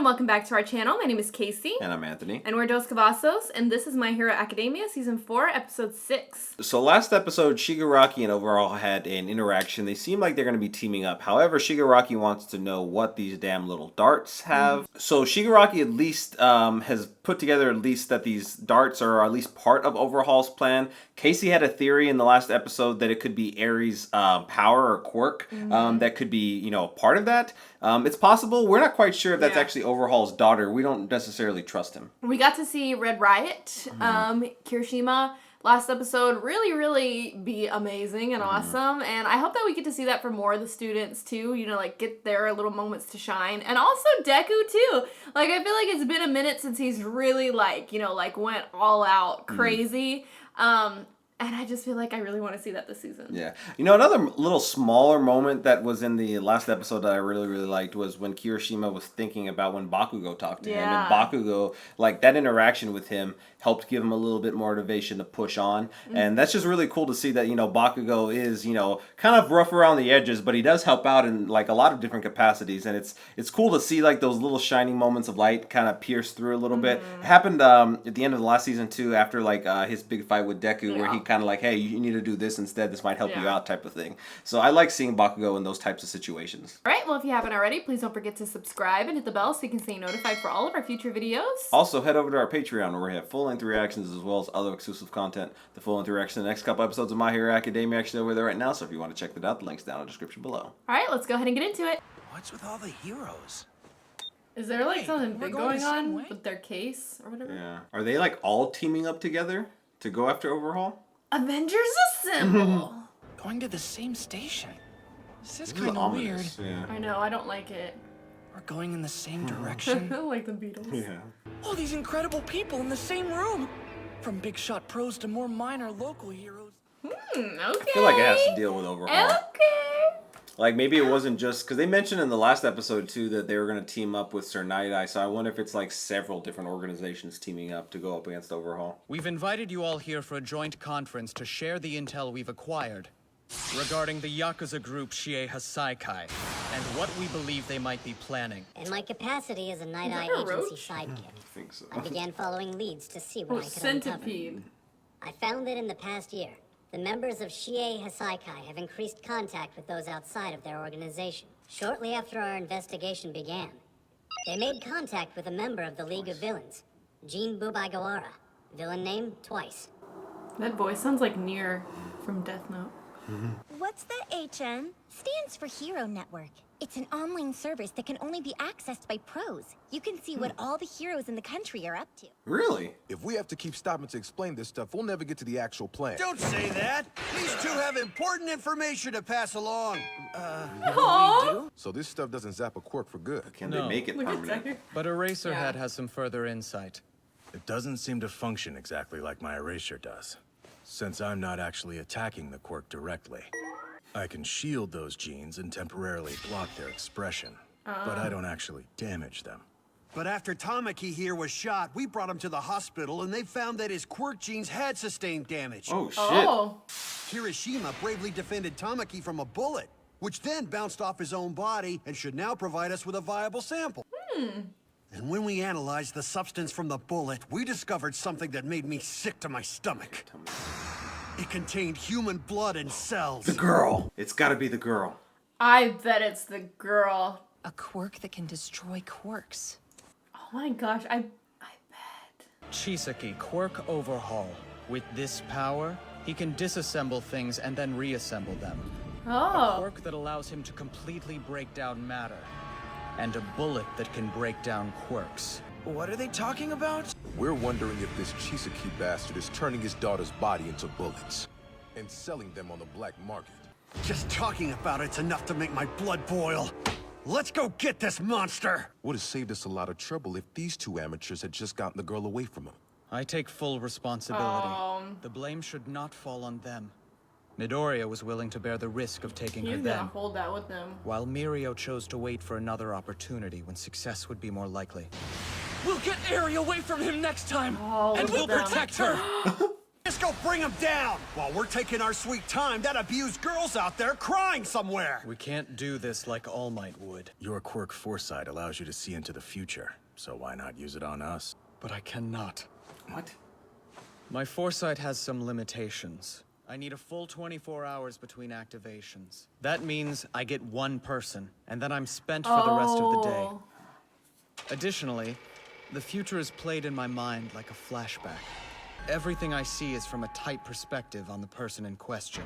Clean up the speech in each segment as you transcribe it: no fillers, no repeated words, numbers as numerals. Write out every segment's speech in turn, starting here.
and welcome back to our channel. My name is Casey. And I'm Anthony. And we're Dos Cavazos, and this is My Hero Academia, Season 4, Episode 6. So last episode, Shigaraki and Overhaul had an interaction. They seem like they're going to be teaming up. However, Shigaraki wants to know what these damn little darts have. So Shigaraki at least has put together at least that these darts are at least part of Overhaul's plan. Casey had a theory in the last episode that it could be Ares' power or quirk that could be, you know, part of that. It's possible. We're not quite sure if that's actually Overhaul's daughter. We don't necessarily trust him. We got to see Red Riot, Kirishima, last episode really be amazing and awesome. And I hope that we get to see that for more of the students too, you know, like get their little moments to shine. And also Deku too. Like, I feel like it's been a minute since he's really like, you know, like went all out crazy. And I just feel like I really want to see that this season. Yeah. You know, another little smaller moment that was in the last episode that I really liked was when Kirishima was thinking about when Bakugo talked to him. And Bakugo, like, that interaction with him helped give him a little bit more motivation to push on. And that's just really cool to see that, you know, Bakugo is, you know, kind of rough around the edges, but he does help out in, like, a lot of different capacities. And it's cool to see, like, those little shining moments of light kind of pierce through a little bit. It happened at the end of the last season, too, after, like, his big fight with Deku, where he kind of like, hey, you need to do this instead. This might help you out type of thing. So I like seeing Bakugo in those types of situations. All right, well, if you haven't already, please don't forget to subscribe and hit the bell so you can stay notified for all of our future videos. Also, head over to our Patreon where we have full-length reactions as well as other exclusive content. The full-length reaction, the next couple episodes of My Hero Academia actually over there right now, so if you want to check that out, the link's down in the description below. All right, let's go ahead and get into it. What's with all the heroes? Is there like something big going on with their case or whatever? Yeah. Are they like all teaming up together to go after Overhaul? Avengers Assemble! Going to the same station. This is This kind of weird. Yeah. I know, I don't like it. We're going in the same direction. Like the Beatles. Yeah. All these incredible people in the same room. From big shot pros to more minor local heroes. Okay. I feel like it has to deal with Overhaul. Okay. Like, maybe it wasn't just... Because they mentioned in the last episode, too, that they were going to team up with Sir Night-Eye. So I wonder if it's, like, several different organizations teaming up to go up against Overhaul. We've invited you all here for a joint conference to share the intel we've acquired regarding the Yakuza group Shie Hassaikai and what we believe they might be planning. In my capacity as a Night-Eye agency sidekick, I think so. I began following leads to see what I could Centipede. uncover. I found that in the past year, the members of Shie Hassaikai have increased contact with those outside of their organization. Shortly after our investigation began, they made contact with a member of the League of Villains, Jin Bubaigawara. Villain name, Twice. That voice sounds like Nier from Death Note. What's the HN? Stands for Hero Network. It's an online service that can only be accessed by pros. You can see what all the heroes in the country are up to. Really? If we have to keep stopping to explain this stuff, we'll never get to the actual plan. Don't say that! These two have important information to pass along. So this stuff doesn't zap a quirk for good. Can they make it permanent? But Eraserhead has some further insight. It doesn't seem to function exactly like my erasure does. Since I'm not actually attacking the quirk directly, I can shield those genes and temporarily block their expression, but I don't actually damage them. But after Tamaki here was shot, we brought him to the hospital and they found that his quirk genes had sustained damage. Oh, shit. Oh. Kirishima bravely defended Tamaki from a bullet, which then bounced off his own body and should now provide us with a viable sample. And when we analyzed the substance from the bullet, we discovered something that made me sick to my stomach. It contained human blood and cells. The girl. It's gotta be the girl. I bet it's the girl. A quirk that can destroy quirks. Oh my gosh, I bet. Chisaki, Quirk Overhaul. With this power, he can disassemble things and then reassemble them. A quirk that allows him to completely break down matter. And a bullet that can break down quirks. What are they talking about? We're wondering if this Chisaki bastard is turning his daughter's body into bullets and selling them on the black market. Just talking about it's enough to make my blood boil. Let's go get this monster! Would have saved us a lot of trouble if these two amateurs had just gotten the girl away from him. I take full responsibility. The blame should not fall on them. Midoriya was willing to bear the risk of taking her He's then, gonna hold that with him. while Mirio chose to wait for another opportunity when success would be more likely. We'll get Eri away from him next time, Oh, and look we'll at them. protect her. This go bring him down! While we're taking our sweet time, that abused girl's out there crying somewhere! We can't do this like All Might would. Your quirk foresight allows you to see into the future, so why not use it on us? But I cannot. What? My foresight has some limitations. I need a full 24 hours between activations. That means I get one person, and then I'm spent for the rest of the day. Additionally, the future is played in my mind like a flashback. Everything I see is from a tight perspective on the person in question.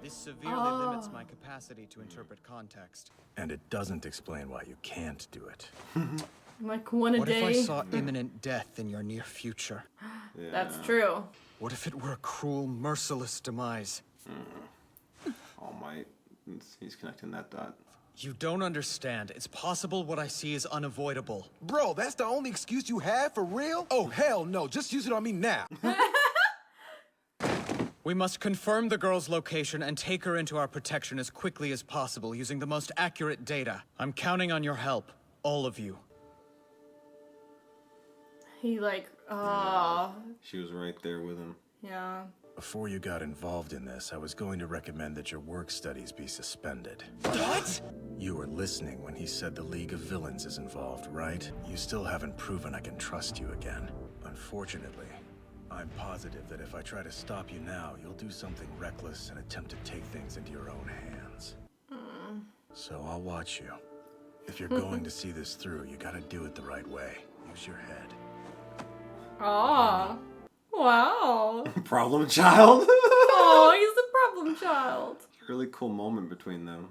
This severely limits my capacity to interpret context. And it doesn't explain why you can't do it. Like one a What day. if I saw imminent death in your near future? Yeah. That's true. What if it were a cruel, merciless demise? All Might. He's connecting that dot. You don't understand. It's possible what I see is unavoidable. Bro, that's the only excuse you have for real? Oh, hell no. Just use it on me now. We must confirm the girl's location and take her into our protection as quickly as possible using the most accurate data. I'm counting on your help, all of you. He like, She was right there with him. yeah. Before you got involved in this, I was going to recommend that your work studies be suspended. What? You were listening when he said the League of Villains is involved, right? You still haven't proven I can trust you again. Unfortunately, I'm positive that if I try to stop you now, you'll do something reckless and attempt to take things into your own hands. So I'll watch you. If you're going to see this through, you gotta do it the right way. Use your head. Oh. Wow. Problem child. Oh, he's the problem child. Really cool moment between them.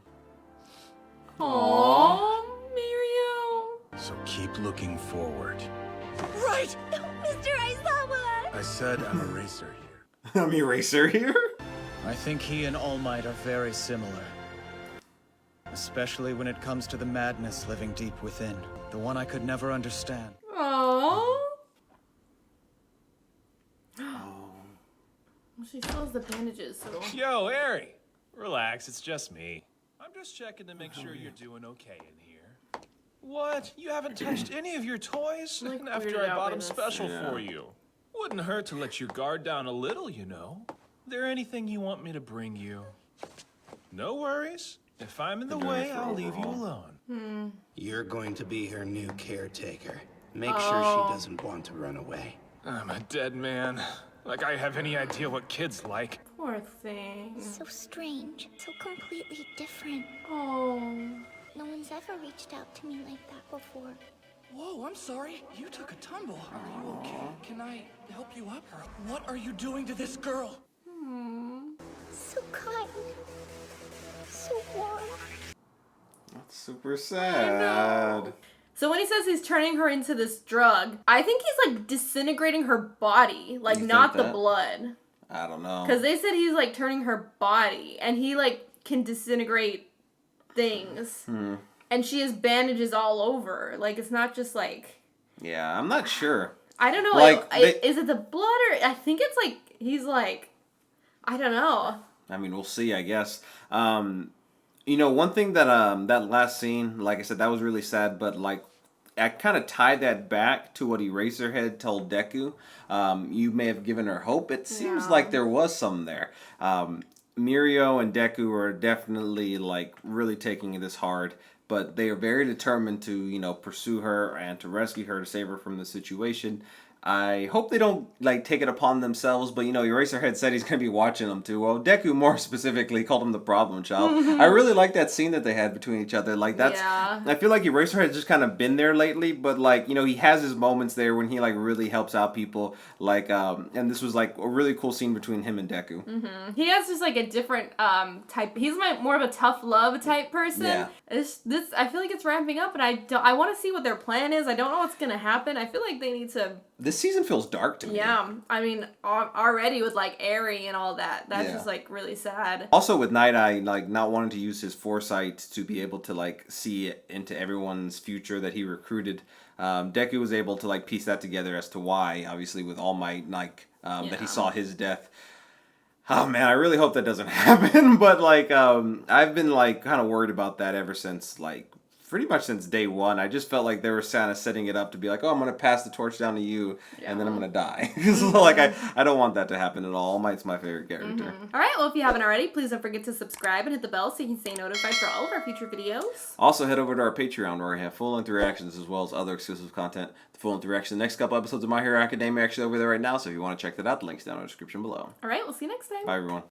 Aww, Mirio. So keep looking forward. Right! Mr. Aizawa! I said I'm a racer here. I'm Eraser here. I think he and All Might are very similar. Especially when it comes to the madness living deep within. The one I could never understand. Aww. She still has the bandages, so. Yo, Harry. Relax, it's just me. I'm just checking to make sure you're doing okay in here. What? You haven't touched any of your toys? Like After weirded I out bought by them this. special for you. Wouldn't hurt to let your guard down a little, you know. There anything you want me to bring you? No worries. If I'm in the way, I'll leave you alone. You're going to be her new caretaker. Make sure she doesn't want to run away. I'm a dead man. Like I have any idea what kids like. Poor thing. So strange. So completely different. Oh. No one's ever reached out to me like that before. Whoa, I'm sorry. You took a tumble. Are you okay? Can I help you up? What are you doing to this girl? So kind. So warm. That's super sad. So when he says he's turning her into this drug, I think he's like disintegrating her body, like You not think the that? blood. I don't know. Because they said he's like turning her body, and he like can disintegrate things. And she has bandages all over. Like it's not just like. Yeah, I'm not sure. I don't know. Like, Is it the blood or I think it's like he's like, I don't know. I mean, we'll see, I guess. You know, one thing that that last scene, like I said, that was really sad, but like I kind of tied that back to what Eraserhead told Deku. You may have given her hope. It seems like there was some there. Mirio and Deku are definitely like really taking this hard, but they are very determined to, you know, pursue her and to rescue her, to save her from the situation. I hope they don't like take it upon themselves, but you know, Eraserhead said he's gonna be watching them too. Well, Deku more specifically called him the problem child. I really like that scene that they had between each other. Like that's, I feel like Eraserhead's just kind of been there lately, but like you know, he has his moments there when he like really helps out people. Like, and this was like a really cool scene between him and Deku. He has just like a different type. He's more of a tough love type person. Yeah. This I feel like it's ramping up, and I want to see what their plan is. I don't know what's gonna happen. I feel like they need to. This season feels dark to me. Yeah, I mean, already with like Eri and all that, that's just like really sad. Also with Night Eye, like not wanting to use his foresight to be able to like see into everyone's future that he recruited, Deku was able to like piece that together as to why, obviously with All Might, like that he saw his death. Oh man, I really hope that doesn't happen. But like, I've been like kind of worried about that ever since like pretty much since day one. I just felt like they were kind of setting it up to be like, oh, I'm going to pass the torch down to you, and then I'm going to die. So, like, I don't want that to happen at all. All Might's my favorite character. All right, well, if you haven't already, please don't forget to subscribe and hit the bell so you can stay notified for all of our future videos. Also, head over to our Patreon where we have full-length reactions as well as other exclusive content. The full-length reaction, the next couple episodes of My Hero Academia are actually over there right now, so if you want to check that out, the link's down in the description below. All right, we'll see you next time. Bye, everyone.